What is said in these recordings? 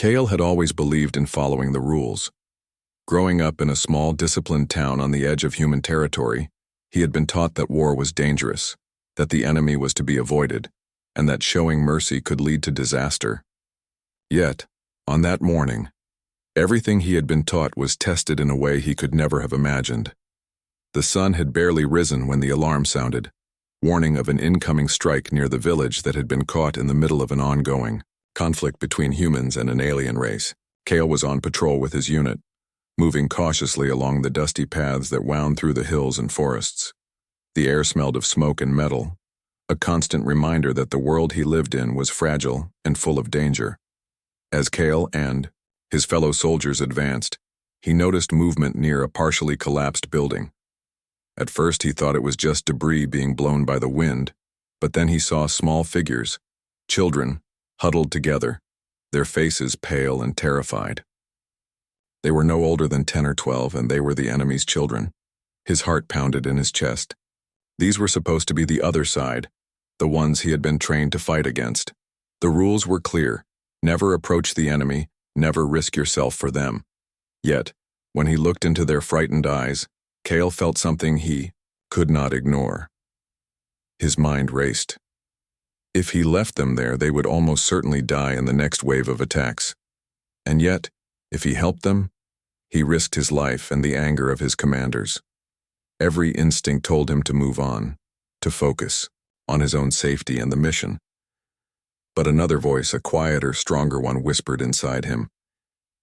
Kale had always believed in following the rules. Growing up in a small, disciplined town on the edge of human territory, he had been taught that war was dangerous, that the enemy was to be avoided, and that showing mercy could lead to disaster. Yet, on that morning, everything he had been taught was tested in a way he could never have imagined. The sun had barely risen when the alarm sounded, warning of an incoming strike near the village that had been caught in the middle of an ongoing conflict between humans and an alien race. Kale was on patrol with his unit, moving cautiously along the dusty paths that wound through the hills and forests. The air smelled of smoke and metal, a constant reminder that the world he lived in was fragile and full of danger. As Kale and his fellow soldiers advanced, he noticed movement near a partially collapsed building. At first he thought it was just debris being blown by the wind, but then he saw small figures, children, huddled together, their faces pale and terrified. They were no older than 10 or 12, and they were the enemy's children. His heart pounded in his chest. These were supposed to be the other side, the ones he had been trained to fight against. The rules were clear: never approach the enemy, never risk yourself for them. Yet, when he looked into their frightened eyes, Kale felt something he could not ignore. His mind raced. If he left them there, they would almost certainly die in the next wave of attacks. And yet, if he helped them, he risked his life and the anger of his commanders. Every instinct told him to move on, to focus on his own safety and the mission. But another voice, a quieter, stronger one, whispered inside him,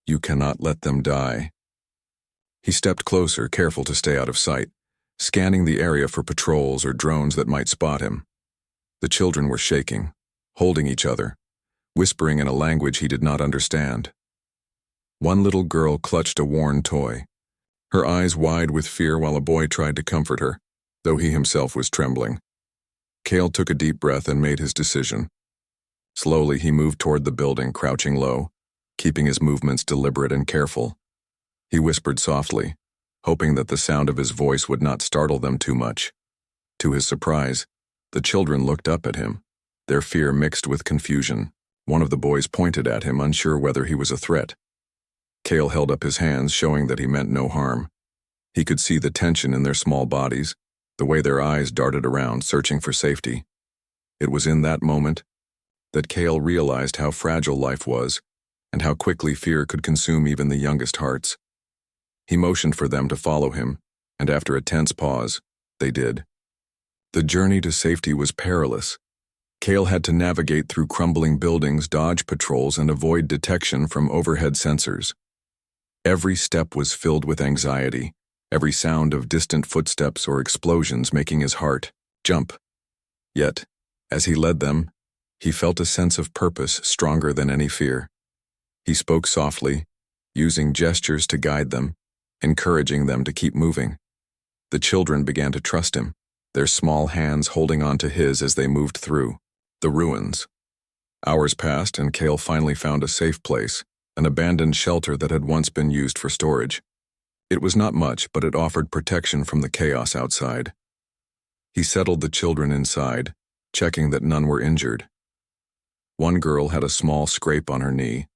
"You cannot let them die." He stepped closer, careful to stay out of sight, scanning the area for patrols or drones that might spot him. The children were shaking, holding each other, whispering in a language he did not understand. One little girl clutched a worn toy, her eyes wide with fear while a boy tried to comfort her, though he himself was trembling. Kale took a deep breath and made his decision. Slowly he moved toward the building, crouching low, keeping his movements deliberate and careful. He whispered softly, hoping that the sound of his voice would not startle them too much. To his surprise, the children looked up at him, their fear mixed with confusion. One of the boys pointed at him, unsure whether he was a threat. Kale held up his hands, showing that he meant no harm. He could see the tension in their small bodies, the way their eyes darted around, searching for safety. It was in that moment that Kale realized how fragile life was and how quickly fear could consume even the youngest hearts. He motioned for them to follow him, and after a tense pause, they did. The journey to safety was perilous. Kale had to navigate through crumbling buildings, dodge patrols, and avoid detection from overhead sensors. Every step was filled with anxiety, every sound of distant footsteps or explosions making his heart jump. Yet, as he led them, he felt a sense of purpose stronger than any fear. He spoke softly, using gestures to guide them, encouraging them to keep moving. The children began to trust him, their small hands holding on to his as they moved through the ruins. Hours passed, and Kale finally found a safe place, an abandoned shelter that had once been used for storage. It was not much, but it offered protection from the chaos outside. He settled the children inside, checking that none were injured. One girl had a small scrape on her knee.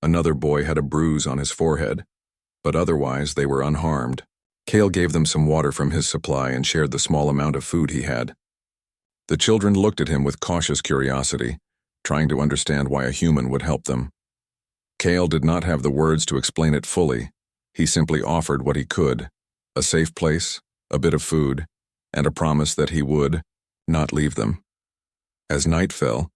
Another boy had a bruise on his forehead, but otherwise they were unharmed. Kale gave them some water from his supply and shared the small amount of food he had. The children looked at him with cautious curiosity, trying to understand why a human would help them. Kale did not have the words to explain it fully. He simply offered what he could: a safe place, a bit of food, and a promise that he would not leave them. As night fell,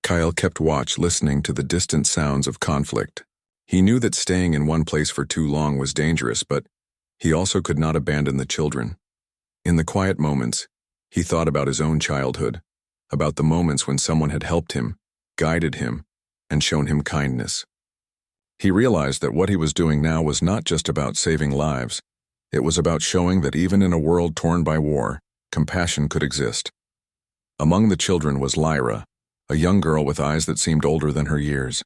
Kyle kept watch, listening to the distant sounds of conflict. He knew that staying in one place for too long was dangerous, but he also could not abandon the children. In the quiet moments, he thought about his own childhood, about the moments when someone had helped him, guided him, and shown him kindness. He realized that what he was doing now was not just about saving lives. It was about showing that even in a world torn by war, compassion could exist. Among the children was Lyra, a young girl with eyes that seemed older than her years.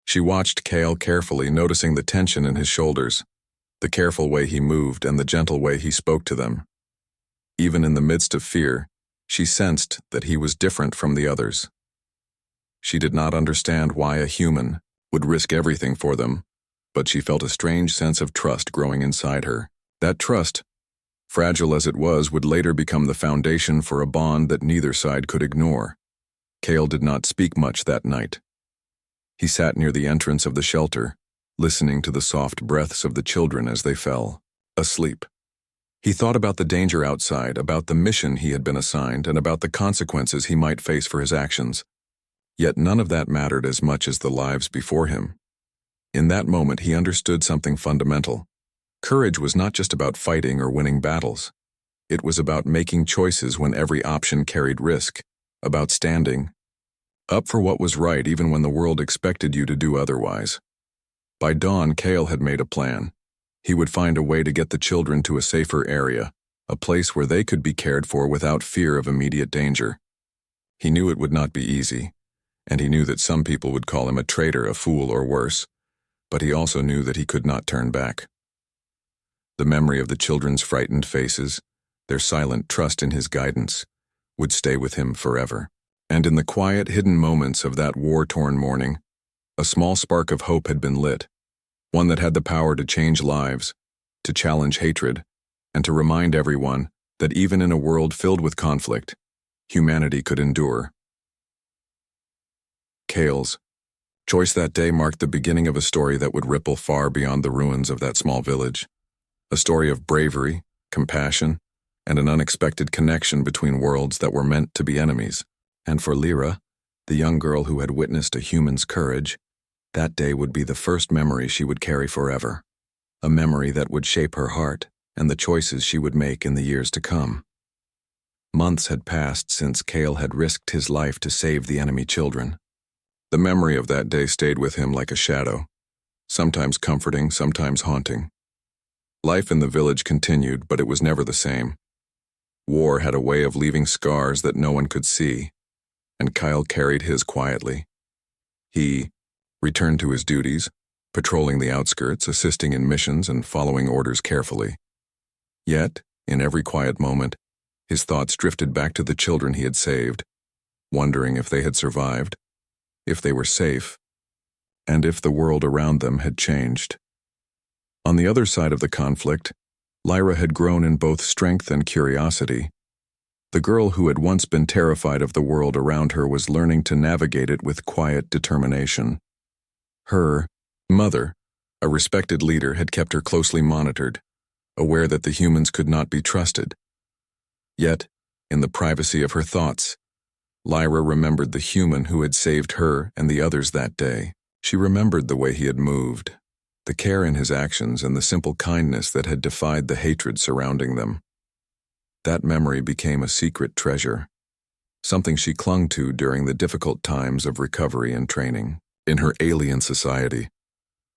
She watched Kale carefully, noticing the tension in his shoulders, the careful way he moved, and the gentle way he spoke to them. Even in the midst of fear, she sensed that he was different from the others. She did not understand why a human, would risk everything for them, but she felt a strange sense of trust growing inside her. That trust, fragile as it was, would later become the foundation for a bond that neither side could ignore. Cale did not speak much that night. He sat near the entrance of the shelter, listening to the soft breaths of the children as they fell asleep. He thought about the danger outside, about the mission he had been assigned, and about the consequences he might face for his actions. Yet none of that mattered as much as the lives before him. In that moment, he understood something fundamental. Courage was not just about fighting or winning battles. It was about making choices when every option carried risk, about standing up for what was right even when the world expected you to do otherwise. By dawn, Cale had made a plan. He would find a way to get the children to a safer area, a place where they could be cared for without fear of immediate danger. He knew it would not be easy, and he knew that some people would call him a traitor, a fool, or worse, but he also knew that he could not turn back. The memory of the children's frightened faces, their silent trust in his guidance, would stay with him forever. And in the quiet, hidden moments of that war-torn morning, a small spark of hope had been lit, one that had the power to change lives, to challenge hatred, and to remind everyone that even in a world filled with conflict, humanity could endure. Cale's choice that day marked the beginning of a story that would ripple far beyond the ruins of that small village. A story of bravery, compassion, and an unexpected connection between worlds that were meant to be enemies. And for Lyra, the young girl who had witnessed a human's courage, that day would be the first memory she would carry forever, a memory that would shape her heart and the choices she would make in the years to come. Months had passed since Cale had risked his life to save the enemy children. The memory of that day stayed with him like a shadow, sometimes comforting, sometimes haunting. Life in the village continued, but it was never the same. War had a way of leaving scars that no one could see, and Cale carried his quietly. He returned to his duties, patrolling the outskirts, assisting in missions, and following orders carefully. Yet, in every quiet moment, his thoughts drifted back to the children he had saved, wondering if they had survived, if they were safe, and if the world around them had changed. On the other side of the conflict, Lyra had grown in both strength and curiosity. The girl who had once been terrified of the world around her was learning to navigate it with quiet determination. Her mother, a respected leader, had kept her closely monitored, aware that the humans could not be trusted. Yet, in the privacy of her thoughts, Lyra remembered the human who had saved her and the others that day. She remembered the way he had moved, the care in his actions, and the simple kindness that had defied the hatred surrounding them. That memory became a secret treasure, something she clung to during the difficult times of recovery and training. In her alien society,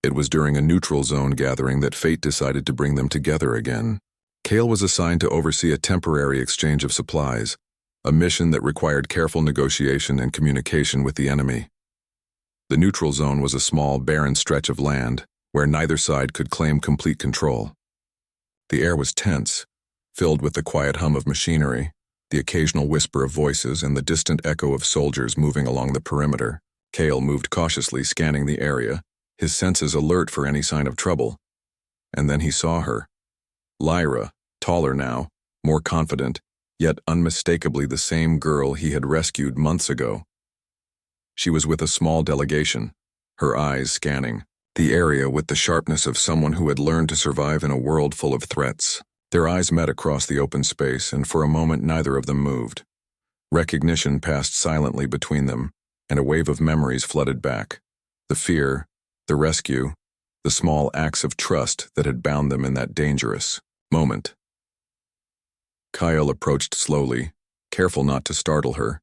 it was during a neutral zone gathering that fate decided to bring them together again. Cale was assigned to oversee a temporary exchange of supplies, a mission that required careful negotiation and communication with the enemy. The neutral zone was a small, barren stretch of land where neither side could claim complete control. The air was tense, filled with the quiet hum of machinery, the occasional whisper of voices, and the distant echo of soldiers moving along the perimeter. Cale moved cautiously, scanning the area, his senses alert for any sign of trouble. And then he saw her. Lyra, taller now, more confident, yet unmistakably the same girl he had rescued months ago. She was with a small delegation, her eyes scanning the area with the sharpness of someone who had learned to survive in a world full of threats. Their eyes met across the open space, and for a moment neither of them moved. Recognition passed silently between them, and a wave of memories flooded back. The fear, the rescue, the small acts of trust that had bound them in that dangerous moment. Cale approached slowly, careful not to startle her.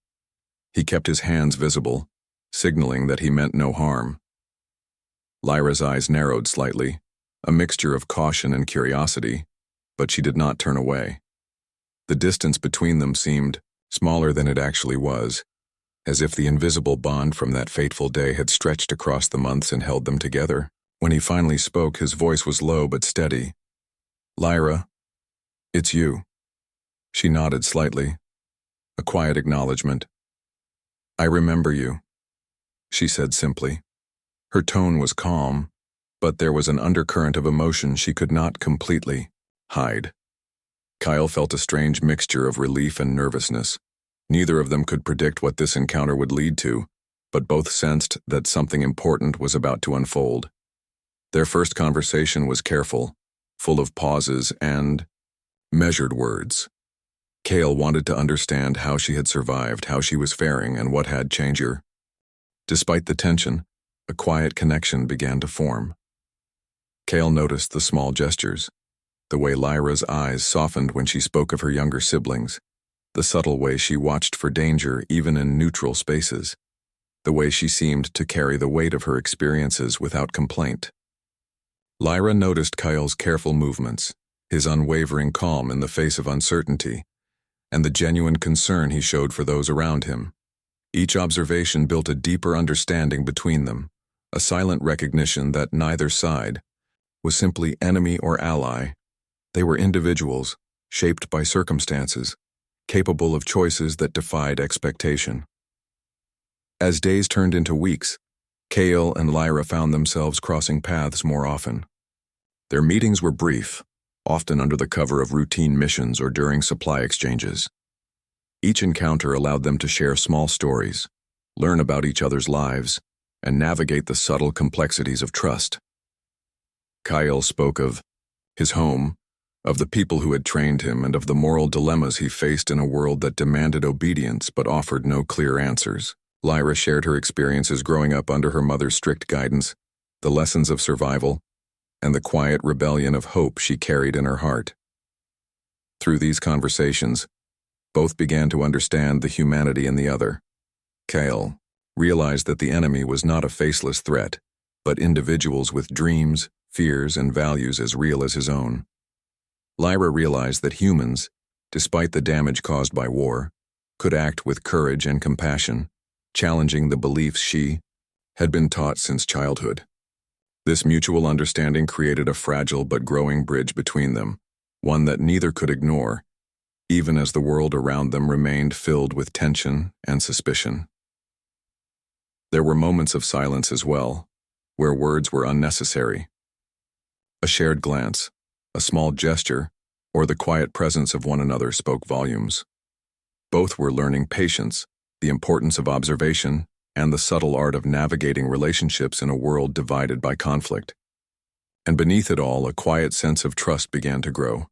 He kept his hands visible, signaling that he meant no harm. Lyra's eyes narrowed slightly, a mixture of caution and curiosity, but she did not turn away. The distance between them seemed smaller than it actually was, as if the invisible bond from that fateful day had stretched across the months and held them together. When he finally spoke, his voice was low but steady. "Lyra, it's you." She nodded slightly, a quiet acknowledgement. "I remember you," she said simply. Her tone was calm, but there was an undercurrent of emotion she could not completely hide. Kyle felt a strange mixture of relief and nervousness. Neither of them could predict what this encounter would lead to, but both sensed that something important was about to unfold. Their first conversation was careful, full of pauses and measured words. Kale wanted to understand how she had survived, how she was faring, and what had changed her. Despite the tension, a quiet connection began to form. Kale noticed the small gestures, the way Lyra's eyes softened when she spoke of her younger siblings, the subtle way she watched for danger even in neutral spaces, the way she seemed to carry the weight of her experiences without complaint. Lyra noticed Kyle's careful movements, his unwavering calm in the face of uncertainty, and the genuine concern he showed for those around him. Each observation built a deeper understanding between them, a silent recognition that neither side was simply enemy or ally. They were individuals, shaped by circumstances, capable of choices that defied expectation. As days turned into weeks, Kale and Lyra found themselves crossing paths more often. Their meetings were brief, often under the cover of routine missions or during supply exchanges. Each encounter allowed them to share small stories, learn about each other's lives, and navigate the subtle complexities of trust. Kyle spoke of his home, of the people who had trained him, and of the moral dilemmas he faced in a world that demanded obedience but offered no clear answers. Lyra shared her experiences growing up under her mother's strict guidance, the lessons of survival, and the quiet rebellion of hope she carried in her heart. Through these conversations, both began to understand the humanity in the other. Kale realized that the enemy was not a faceless threat, but individuals with dreams, fears, and values as real as his own. Lyra realized that humans, despite the damage caused by war, could act with courage and compassion, challenging the beliefs she had been taught since childhood. This mutual understanding created a fragile but growing bridge between them, one that neither could ignore, even as the world around them remained filled with tension and suspicion. There were moments of silence as well, where words were unnecessary. A shared glance, a small gesture, or the quiet presence of one another spoke volumes. Both were learning patience, the importance of observation, and the subtle art of navigating relationships in a world divided by conflict. And beneath it all, a quiet sense of trust began to grow,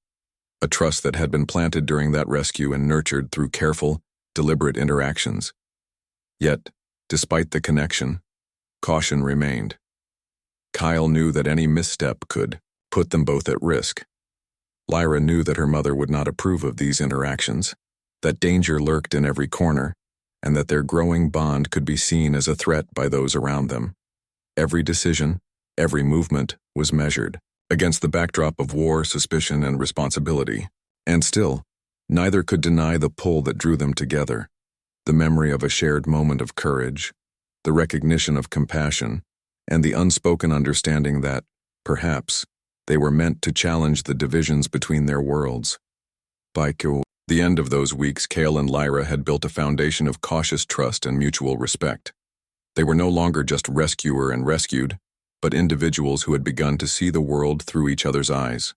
a trust that had been planted during that rescue and nurtured through careful, deliberate interactions. Yet, despite the connection, caution remained. Kyle knew that any misstep could put them both at risk. Lyra knew that her mother would not approve of these interactions, that danger lurked in every corner, and that their growing bond could be seen as a threat by those around them. Every decision, every movement was measured against the backdrop of war, suspicion, and responsibility. And still, neither could deny the pull that drew them together, the memory of a shared moment of courage, the recognition of compassion, and the unspoken understanding that, perhaps, they were meant to challenge the divisions between their worlds. By the end of those weeks, Kale and Lyra had built a foundation of cautious trust and mutual respect. They were no longer just rescuer and rescued, but individuals who had begun to see the world through each other's eyes.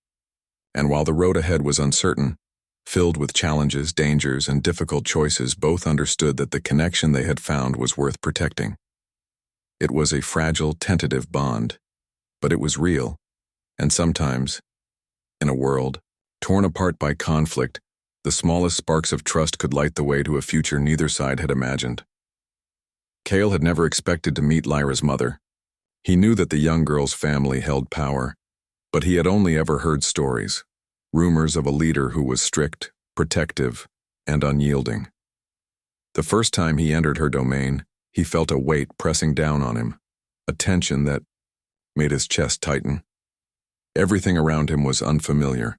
And while the road ahead was uncertain, filled with challenges, dangers, and difficult choices, both understood that the connection they had found was worth protecting. It was a fragile, tentative bond, but it was real, and sometimes, in a world torn apart by conflict, the smallest sparks of trust could light the way to a future neither side had imagined. Kale had never expected to meet Lyra's mother. He knew that the young girl's family held power, but he had only ever heard stories, rumors of a leader who was strict, protective, and unyielding. The first time he entered her domain, he felt a weight pressing down on him, a tension that made his chest tighten. Everything around him was unfamiliar.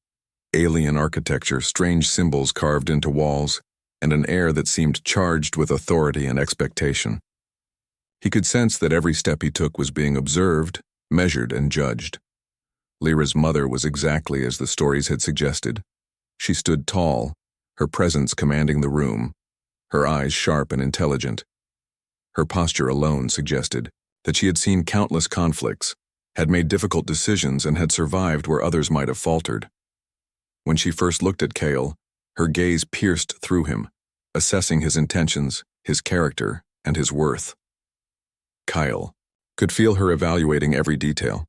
Alien architecture, strange symbols carved into walls, and an air that seemed charged with authority and expectation. He could sense that every step he took was being observed, measured, and judged. Lyra's mother was exactly as the stories had suggested. She stood tall, her presence commanding the room, her eyes sharp and intelligent. Her posture alone suggested that she had seen countless conflicts, had made difficult decisions, and had survived where others might have faltered. When she first looked at Cale, her gaze pierced through him, assessing his intentions, his character, and his worth. Kyle could feel her evaluating every detail.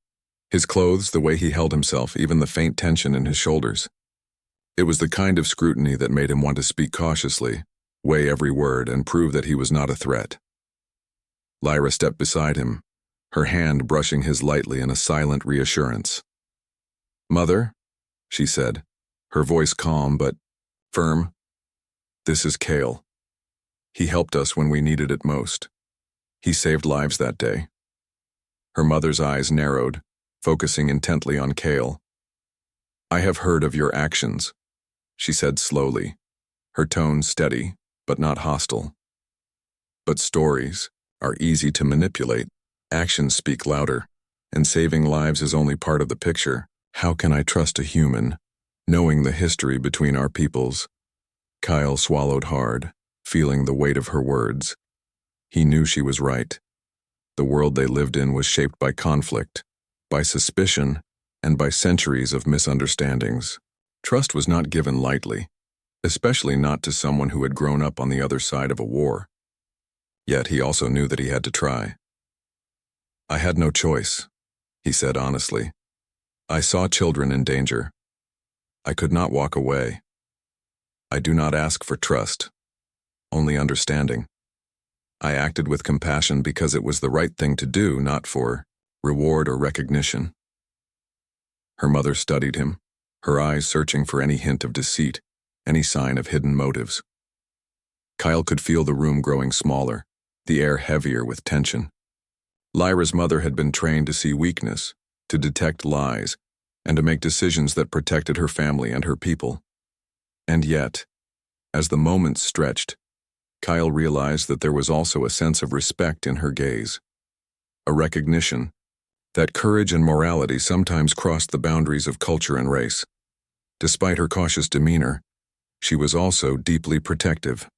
His clothes, the way he held himself, even the faint tension in his shoulders. It was the kind of scrutiny that made him want to speak cautiously, weigh every word, and prove that he was not a threat. Lyra stepped beside him, her hand brushing his lightly in a silent reassurance. "Mother," she said, her voice calm but firm, "this is Cale. He helped us when we needed it most. He saved lives that day." Her mother's eyes narrowed, focusing intently on Cale. "I have heard of your actions," she said slowly, her tone steady but not hostile. "But stories are easy to manipulate. Actions speak louder, and saving lives is only part of the picture. How can I trust a human, knowing the history between our peoples?" Kyle swallowed hard, feeling the weight of her words. He knew she was right. The world they lived in was shaped by conflict, by suspicion, and by centuries of misunderstandings. Trust was not given lightly, especially not to someone who had grown up on the other side of a war. Yet he also knew that he had to try. "I had no choice," he said honestly. "I saw children in danger. I could not walk away. I do not ask for trust, only understanding. I acted with compassion because it was the right thing to do, not for reward or recognition." Her mother studied him, her eyes searching for any hint of deceit, any sign of hidden motives. Kyle could feel the room growing smaller, the air heavier with tension. Lyra's mother had been trained to see weakness, to detect lies, and to make decisions that protected her family and her people. And yet, as the moments stretched, Kyle realized that there was also a sense of respect in her gaze, a recognition that courage and morality sometimes crossed the boundaries of culture and race. Despite her cautious demeanor, she was also deeply protective.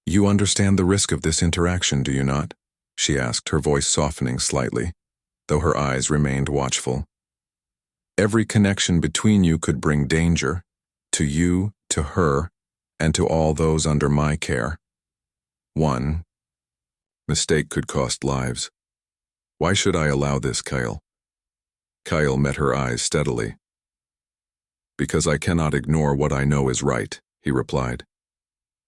"You understand the risk of this interaction, do you not?" she asked, her voice softening slightly, though her eyes remained watchful. "Every connection between you could bring danger, to you, to her, and to all those under my care. One mistake could cost lives. Why should I allow this, Kyle?" Kyle met her eyes steadily. "Because I cannot ignore what I know is right," he replied.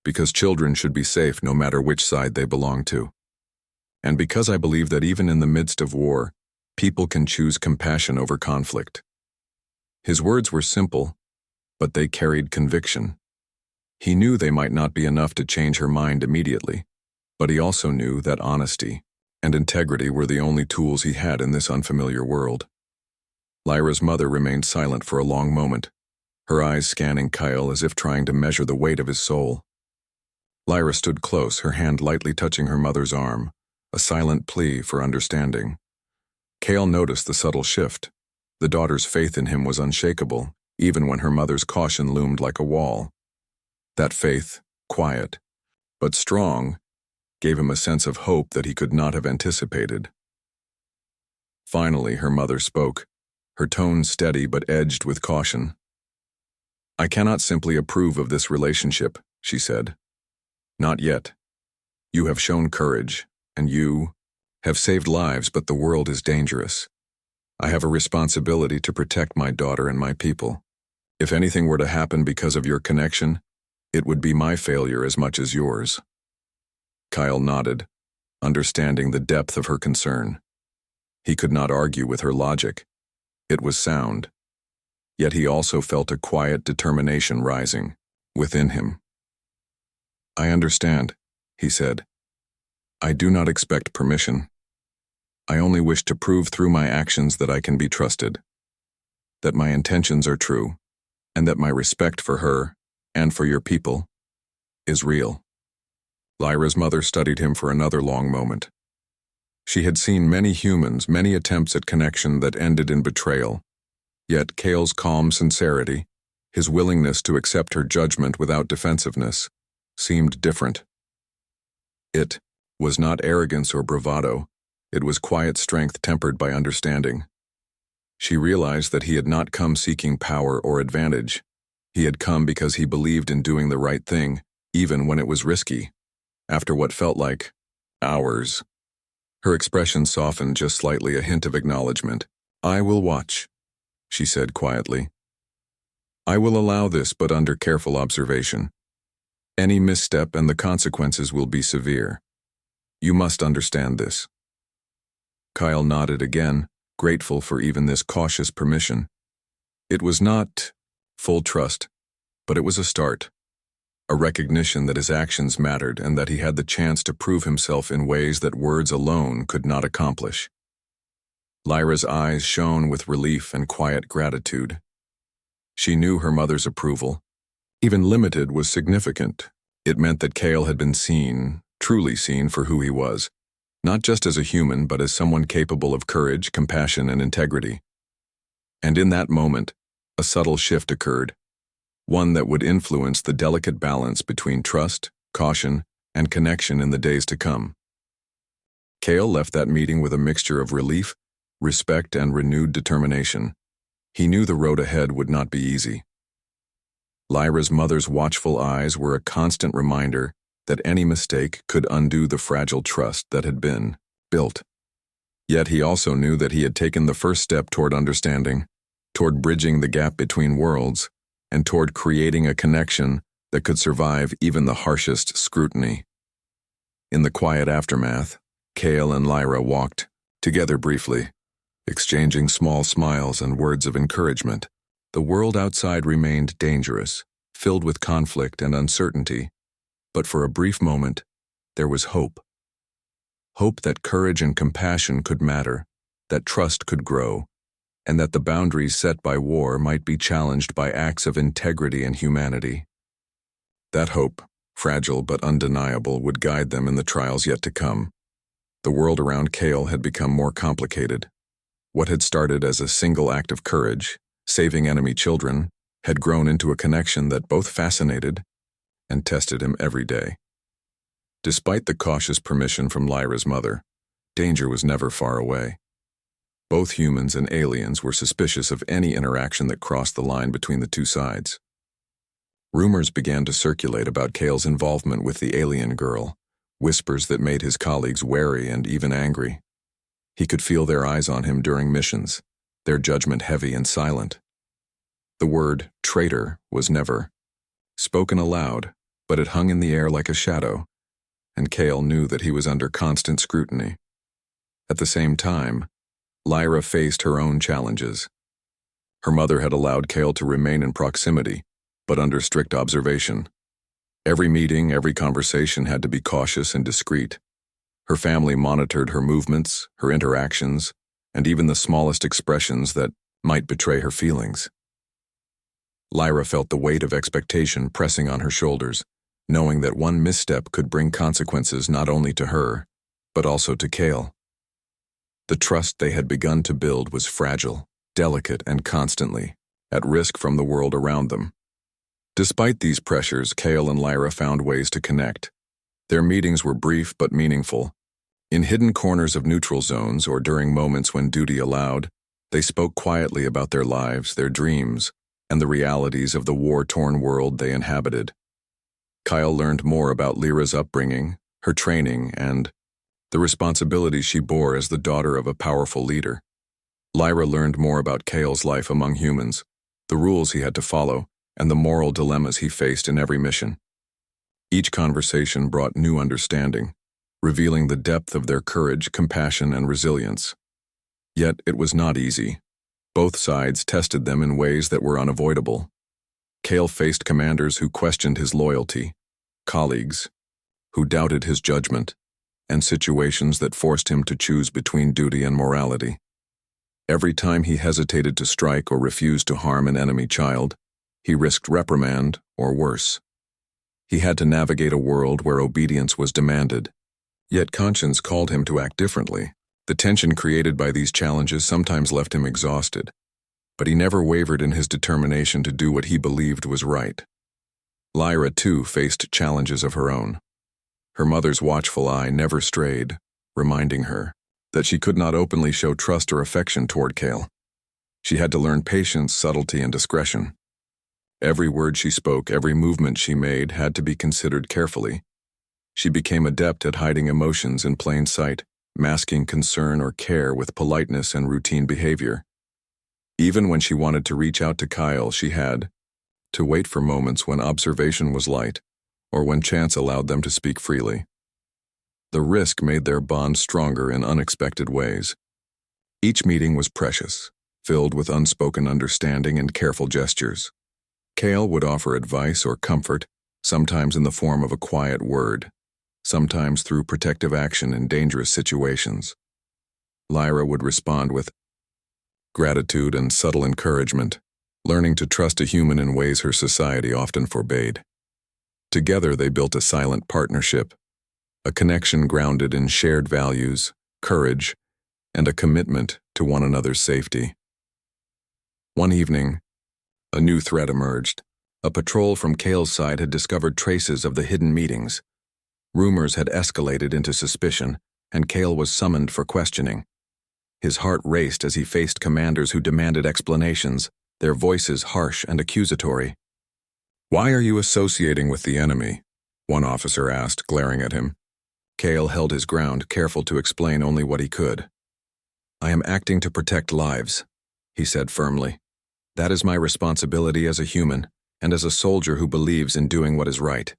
"Because children should be safe no matter which side they belong to. And because I believe that even in the midst of war, people can choose compassion over conflict." His words were simple, but they carried conviction. He knew they might not be enough to change her mind immediately, but he also knew that honesty and integrity were the only tools he had in this unfamiliar world. Lyra's mother remained silent for a long moment, her eyes scanning Kyle as if trying to measure the weight of his soul. Lyra stood close, her hand lightly touching her mother's arm, a silent plea for understanding. Cale noticed the subtle shift. The daughter's faith in him was unshakable, even when her mother's caution loomed like a wall. That faith, quiet, but strong, gave him a sense of hope that he could not have anticipated. Finally, her mother spoke, her tone steady but edged with caution. "I cannot simply approve of this relationship," she said. "Not yet. You have shown courage, and you have saved lives, but the world is dangerous. I have a responsibility to protect my daughter and my people. If anything were to happen because of your connection, it would be my failure as much as yours." Kyle nodded, understanding the depth of her concern. He could not argue with her logic. It was sound. Yet he also felt a quiet determination rising within him. "I understand," he said. "I do not expect permission. I only wish to prove through my actions that I can be trusted, that my intentions are true, and that my respect for her, and for your people, is real." Lyra's mother studied him for another long moment. She had seen many humans, many attempts at connection that ended in betrayal. Yet Cale's calm sincerity, his willingness to accept her judgment without defensiveness, seemed different. It was not arrogance or bravado, It was quiet strength tempered by understanding. She realized that he had not come seeking power or advantage. He had come because he believed in doing the right thing, even when it was risky. After what felt like hours, her expression softened just slightly, a hint of acknowledgement. "I will watch," she said quietly. "I will allow this, but under careful observation. Any misstep and the consequences will be severe. You must understand this." Kyle nodded again, grateful for even this cautious permission. It was not full trust, but it was a start. A recognition that his actions mattered and that he had the chance to prove himself in ways that words alone could not accomplish. Lyra's eyes shone with relief and quiet gratitude. She knew her mother's approval, even limited, was significant. It meant that Kale had been seen, truly seen, for who he was, not just as a human, but as someone capable of courage, compassion, and integrity. And in that moment, a subtle shift occurred, one that would influence the delicate balance between trust, caution, and connection in the days to come. Kale left that meeting with a mixture of relief, respect, and renewed determination. He knew the road ahead would not be easy. Lyra's mother's watchful eyes were a constant reminder that any mistake could undo the fragile trust that had been built. Yet he also knew that he had taken the first step toward understanding, toward bridging the gap between worlds, and toward creating a connection that could survive even the harshest scrutiny. In the quiet aftermath, Kale and Lyra walked together briefly, exchanging small smiles and words of encouragement. The world outside remained dangerous, filled with conflict and uncertainty, but for a brief moment, there was hope. Hope that courage and compassion could matter, that trust could grow, and that the boundaries set by war might be challenged by acts of integrity and humanity. That hope, fragile but undeniable, would guide them in the trials yet to come. The world around Kale had become more complicated. What had started as a single act of courage, saving enemy children, had grown into a connection that both fascinated and tested him every day. Despite the cautious permission from Lyra's mother, danger was never far away. Both humans and aliens were suspicious of any interaction that crossed the line between the two sides. Rumors began to circulate about Kale's involvement with the alien girl, whispers that made his colleagues wary and even angry. He could feel their eyes on him during missions, their judgment heavy and silent. The word traitor was never spoken aloud, but it hung in the air like a shadow, and Kale knew that he was under constant scrutiny. At the same time, Lyra faced her own challenges. Her mother had allowed Kale to remain in proximity, but under strict observation. Every meeting, every conversation had to be cautious and discreet. Her family monitored her movements, her interactions, and even the smallest expressions that might betray her feelings. Lyra felt the weight of expectation pressing on her shoulders, knowing that one misstep could bring consequences not only to her, but also to Kale. The trust they had begun to build was fragile, delicate, and constantly at risk from the world around them. Despite these pressures, Kale and Lyra found ways to connect. Their meetings were brief but meaningful. In hidden corners of neutral zones or during moments when duty allowed, they spoke quietly about their lives, their dreams, and the realities of the war-torn world they inhabited. Kyle learned more about Lyra's upbringing, her training, and the responsibilities she bore as the daughter of a powerful leader. Lyra learned more about Kale's life among humans, the rules he had to follow, and the moral dilemmas he faced in every mission. Each conversation brought new understanding, revealing the depth of their courage, compassion, and resilience. Yet it was not easy. Both sides tested them in ways that were unavoidable. Kale faced commanders who questioned his loyalty, colleagues who doubted his judgment, and situations that forced him to choose between duty and morality. Every time he hesitated to strike or refused to harm an enemy child, he risked reprimand or worse. He had to navigate a world where obedience was demanded, yet conscience called him to act differently. The tension created by these challenges sometimes left him exhausted, but he never wavered in his determination to do what he believed was right. Lyra, too, faced challenges of her own. Her mother's watchful eye never strayed, reminding her that she could not openly show trust or affection toward Cale. She had to learn patience, subtlety, and discretion. Every word she spoke, every movement she made had to be considered carefully. She became adept at hiding emotions in plain sight, masking concern or care with politeness and routine behavior. Even when she wanted to reach out to Kyle, she had to wait for moments when observation was light, or when chance allowed them to speak freely. The risk made their bond stronger in unexpected ways. Each meeting was precious, filled with unspoken understanding and careful gestures. Cale would offer advice or comfort, sometimes in the form of a quiet word, sometimes through protective action in dangerous situations. Lyra would respond with gratitude and subtle encouragement, learning to trust a human in ways her society often forbade. Together they built a silent partnership, a connection grounded in shared values, courage, and a commitment to one another's safety. One evening, a new threat emerged. A patrol from Cale's side had discovered traces of the hidden meetings. Rumors had escalated into suspicion, and Cale was summoned for questioning. His heart raced as he faced commanders who demanded explanations, their voices harsh and accusatory. "Why are you associating with the enemy?" one officer asked, glaring at him. Cale held his ground, careful to explain only what he could. "I am acting to protect lives," he said firmly. "That is my responsibility as a human, and as a soldier who believes in doing what is right.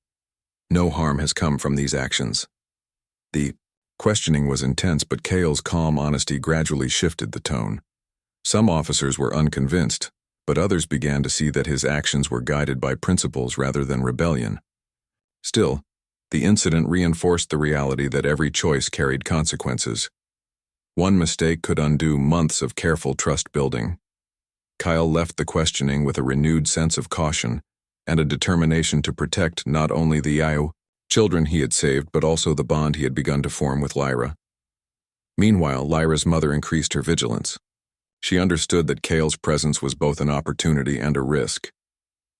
No harm has come from these actions." The questioning was intense, but Cale's calm honesty gradually shifted the tone. Some officers were unconvinced, but others began to see that his actions were guided by principles rather than rebellion. Still, the incident reinforced the reality that every choice carried consequences. One mistake could undo months of careful trust building. Kyle left the questioning with a renewed sense of caution and a determination to protect not only the children he had saved, but also the bond he had begun to form with Lyra. Meanwhile, Lyra's mother increased her vigilance. She understood that Cale's presence was both an opportunity and a risk.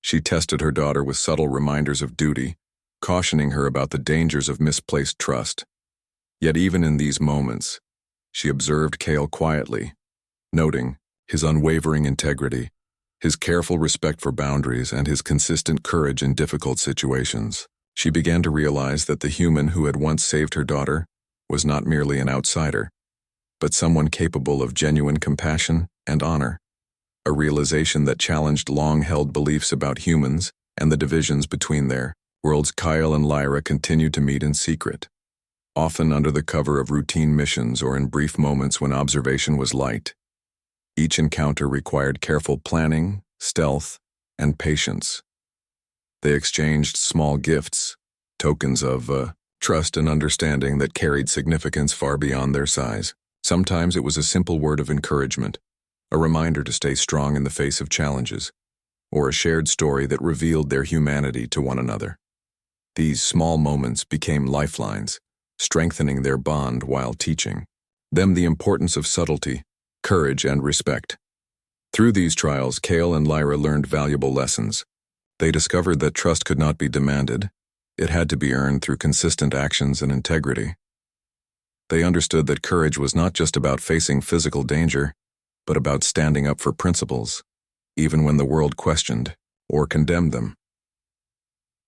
She tested her daughter with subtle reminders of duty, cautioning her about the dangers of misplaced trust. Yet even in these moments, she observed Cale quietly, noting his unwavering integrity, his careful respect for boundaries, and his consistent courage in difficult situations. She began to realize that the human who had once saved her daughter was not merely an outsider, but someone capable of genuine compassion and honor, a realization that challenged long-held beliefs about humans and the divisions between their worlds. Kyle and Lyra continued to meet in secret, often under the cover of routine missions or in brief moments when observation was light. Each encounter required careful planning, stealth, and patience. They exchanged small gifts, tokens of trust and understanding that carried significance far beyond their size. Sometimes it was a simple word of encouragement, a reminder to stay strong in the face of challenges, or a shared story that revealed their humanity to one another. These small moments became lifelines, strengthening their bond while teaching them the importance of subtlety, courage, and respect. Through these trials, Cale and Lyra learned valuable lessons. They discovered that trust could not be demanded. It had to be earned through consistent actions and integrity. They understood that courage was not just about facing physical danger, but about standing up for principles, even when the world questioned or condemned them.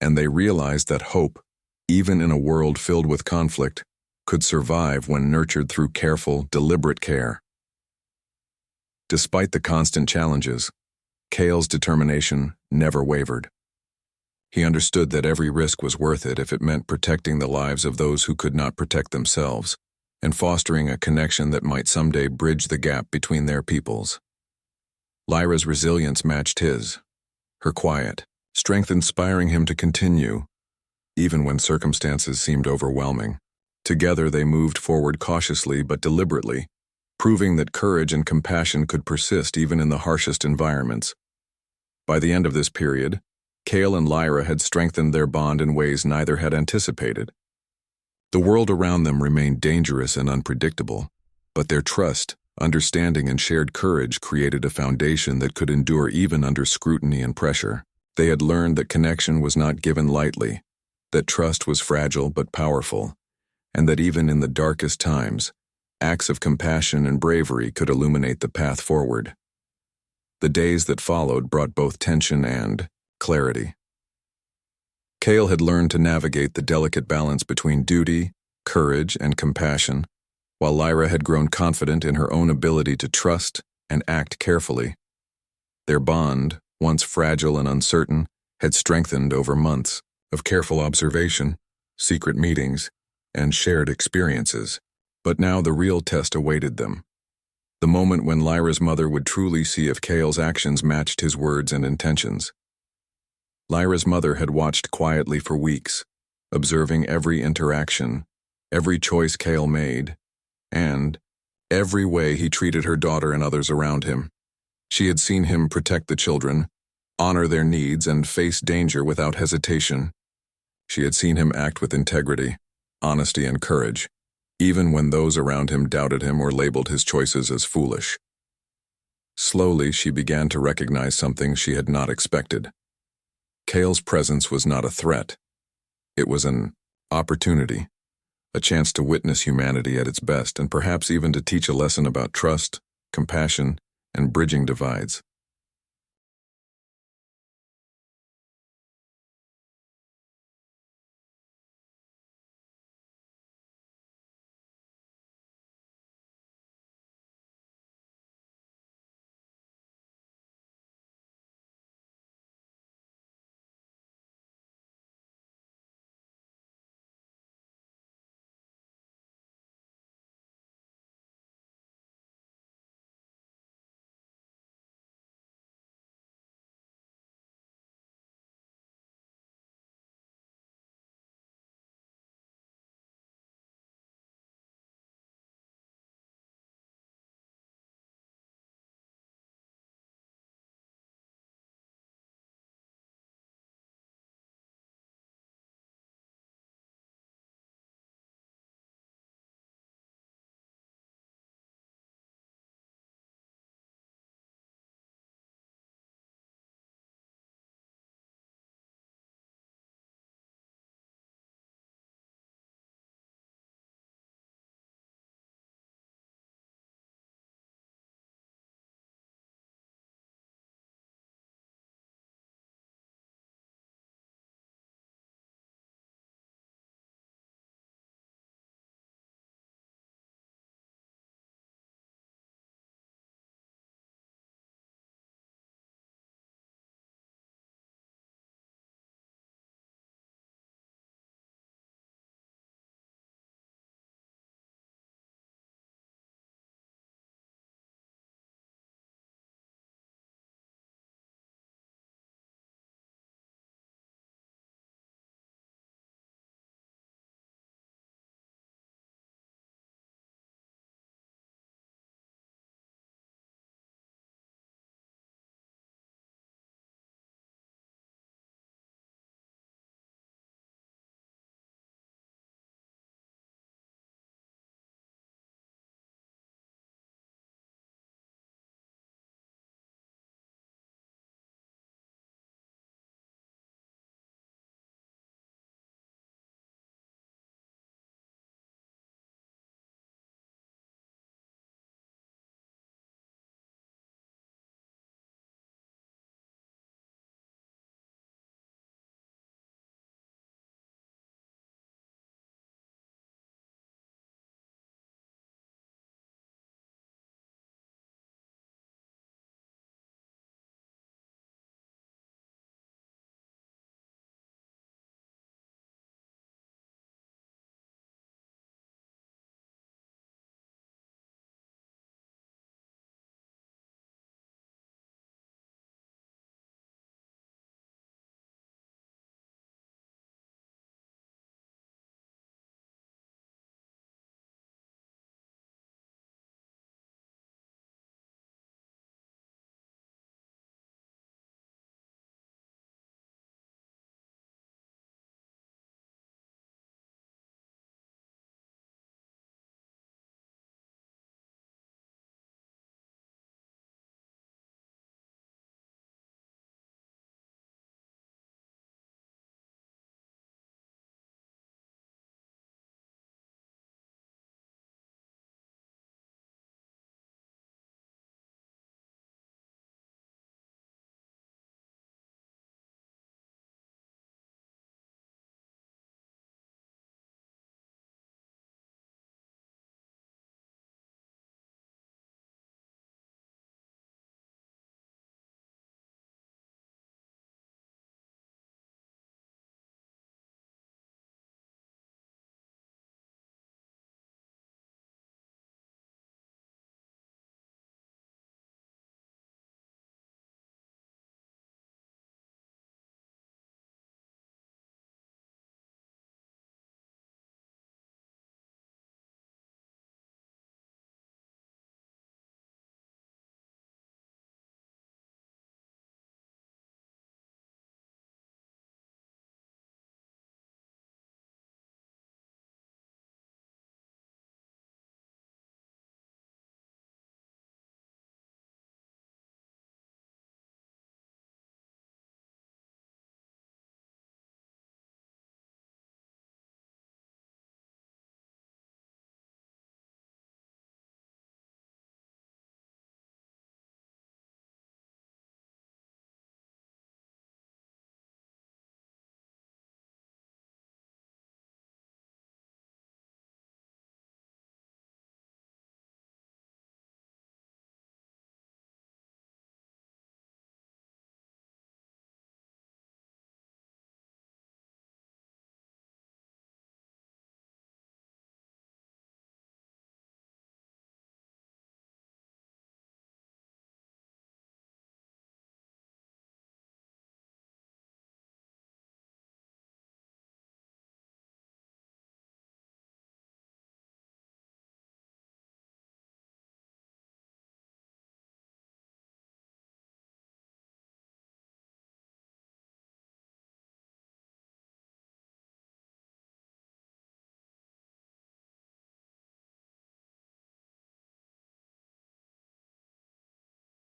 And they realized that hope, even in a world filled with conflict, could survive when nurtured through careful, deliberate care. Despite the constant challenges, Cale's determination never wavered. He understood that every risk was worth it if it meant protecting the lives of those who could not protect themselves, and fostering a connection that might someday bridge the gap between their peoples. Lyra's resilience matched his, her quiet strength inspiring him to continue, even when circumstances seemed overwhelming. Together they moved forward cautiously but deliberately, proving that courage and compassion could persist even in the harshest environments. By the end of this period, Cale and Lyra had strengthened their bond in ways neither had anticipated. The world around them remained dangerous and unpredictable, but their trust, understanding, and shared courage created a foundation that could endure even under scrutiny and pressure. They had learned that connection was not given lightly, that trust was fragile but powerful, and that even in the darkest times, Acts of compassion and bravery could illuminate the path forward. The days that followed brought both tension and clarity. Cale had learned to navigate the delicate balance between duty, courage, and compassion, while Lyra had grown confident in her own ability to trust and act carefully. Their bond, once fragile and uncertain, had strengthened over months of careful observation, secret meetings, and shared experiences. But now the real test awaited them. The moment when Lyra's mother would truly see if Cale's actions matched his words and intentions. Lyra's mother had watched quietly for weeks, observing every interaction, every choice Cale made, and every way he treated her daughter and others around him. She had seen him protect the children, honor their needs, and face danger without hesitation. She had seen him act with integrity, honesty, and courage, even when those around him doubted him or labeled his choices as foolish. Slowly, she began to recognize something she had not expected. Cale's presence was not a threat. It was an opportunity, a chance to witness humanity at its best and perhaps even to teach a lesson about trust, compassion, and bridging divides.